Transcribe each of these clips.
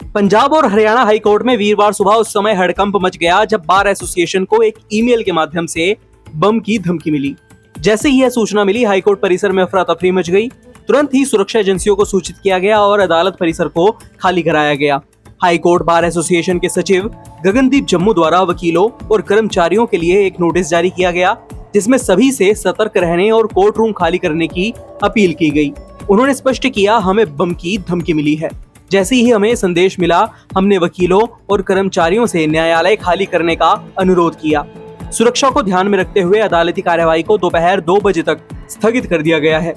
पंजाब और हरियाणा हाईकोर्ट में वीरवार सुबह उस समय हड़कंप मच गया जब बार एसोसिएशन को एक ईमेल के माध्यम से बम की धमकी मिली। जैसे ही यह सूचना मिली, हाईकोर्ट परिसर में अफरा तफरी मच गई। तुरंत ही सुरक्षा एजेंसियों को सूचित किया गया और अदालत परिसर को खाली कराया गया। हाईकोर्ट बार एसोसिएशन के सचिव गगनदीप जम्मू द्वारा वकीलों और कर्मचारियों के लिए एक नोटिस जारी किया गया, जिसमें सभी से सतर्क रहने और कोर्ट रूम खाली करने की अपील की गई। उन्होंने स्पष्ट किया, हमें बम की धमकी मिली है। जैसे ही हमें संदेश मिला, हमने वकीलों और कर्मचारियों से न्यायालय खाली करने का अनुरोध किया। सुरक्षा को ध्यान में रखते हुए अदालती कार्यवाही को दोपहर 2 बजे तक स्थगित कर दिया गया है।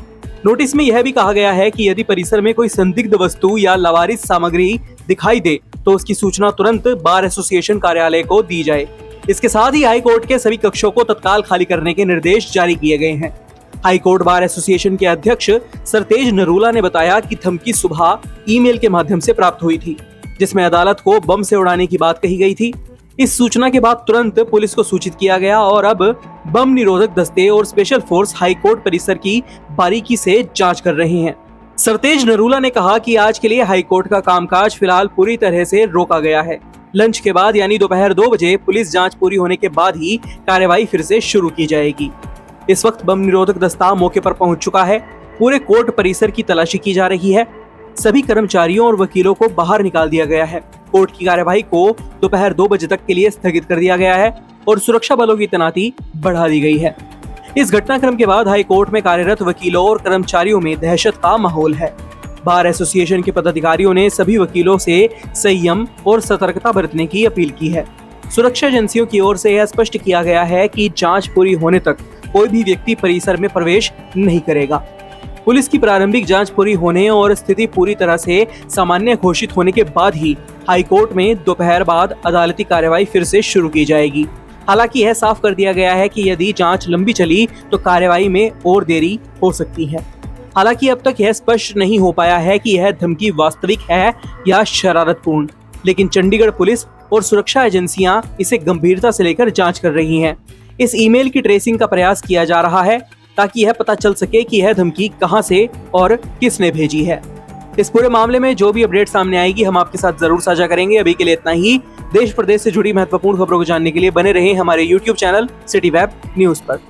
नोटिस में यह भी कहा गया है कि यदि परिसर में कोई संदिग्ध वस्तु या लावारिस सामग्री दिखाई दे तो उसकी सूचना तुरंत बार एसोसिएशन कार्यालय को दी जाए। इसके साथ ही हाईकोर्ट के सभी कक्षों को तत्काल खाली करने के निर्देश जारी किए गए हैं। हाईकोर्ट बार एसोसिएशन के अध्यक्ष सरतेज नरूला ने बताया कि धमकी सुबह ईमेल के माध्यम से प्राप्त हुई थी, जिसमें अदालत को बम से उड़ाने की बात कही गई थी। इस सूचना के बाद तुरंत पुलिस को सूचित किया गया और अब बम निरोधक दस्ते और स्पेशल फोर्स हाईकोर्ट परिसर की बारीकी से जांच कर रहे हैं। सरतेज नरूला ने कहा कि आज के लिए हाईकोर्ट का कामकाज फिलहाल पूरी तरह से रोका गया है। लंच के बाद यानी दोपहर 2 बजे पुलिस जांच पूरी होने के बाद ही कार्यवाही फिर से शुरू की जाएगी। इस वक्त बम निरोधक दस्ता मौके पर पहुंच चुका है। पूरे कोर्ट परिसर की तलाशी की जा रही है। सभी कर्मचारियों और वकीलों को बाहर निकाल दिया गया है। कोर्ट की कार्यवाही को दोपहर 2 बजे तक के लिए स्थगित कर दिया गया है और सुरक्षा बलों की तैनाती बढ़ा दी गई है। इस घटनाक्रम के बाद हाई कोर्ट में कार्यरत वकीलों और कर्मचारियों में दहशत का माहौल है। बार एसोसिएशन के पदाधिकारियों ने सभी वकीलों से संयम और सतर्कता बरतने की अपील की है। सुरक्षा एजेंसियों की ओर से यह स्पष्ट किया गया है कि जांच पूरी होने तक कोई भी व्यक्ति परिसर में प्रवेश नहीं करेगा। पुलिस की प्रारंभिक जांच पूरी होने और स्थिति पूरी तरह से सामान्य घोषित होने के बाद ही हाईकोर्ट में दोपहर बाद अदालती कार्यवाही फिर से शुरू की जाएगी। हालांकि यह साफ कर दिया गया है कि यदि जांच लंबी चली तो कार्यवाही में और देरी हो सकती है। हालांकि अब तक यह स्पष्ट नहीं हो पाया है कि यह धमकी वास्तविक है या शरारतपूर्ण, लेकिन चंडीगढ़ पुलिस और सुरक्षा एजेंसियां इसे गंभीरता से लेकर जांच कर रही हैं। इस ईमेल की ट्रेसिंग का प्रयास किया जा रहा है ताकि यह पता चल सके कि यह धमकी कहां से और किसने भेजी है। इस पूरे मामले में जो भी अपडेट सामने आएगी हम आपके साथ जरूर साझा करेंगे। अभी के लिए इतना ही। देश प्रदेश से जुड़ी महत्वपूर्ण खबरों को जानने के लिए बने रहें हमारे YouTube channel city web news पर।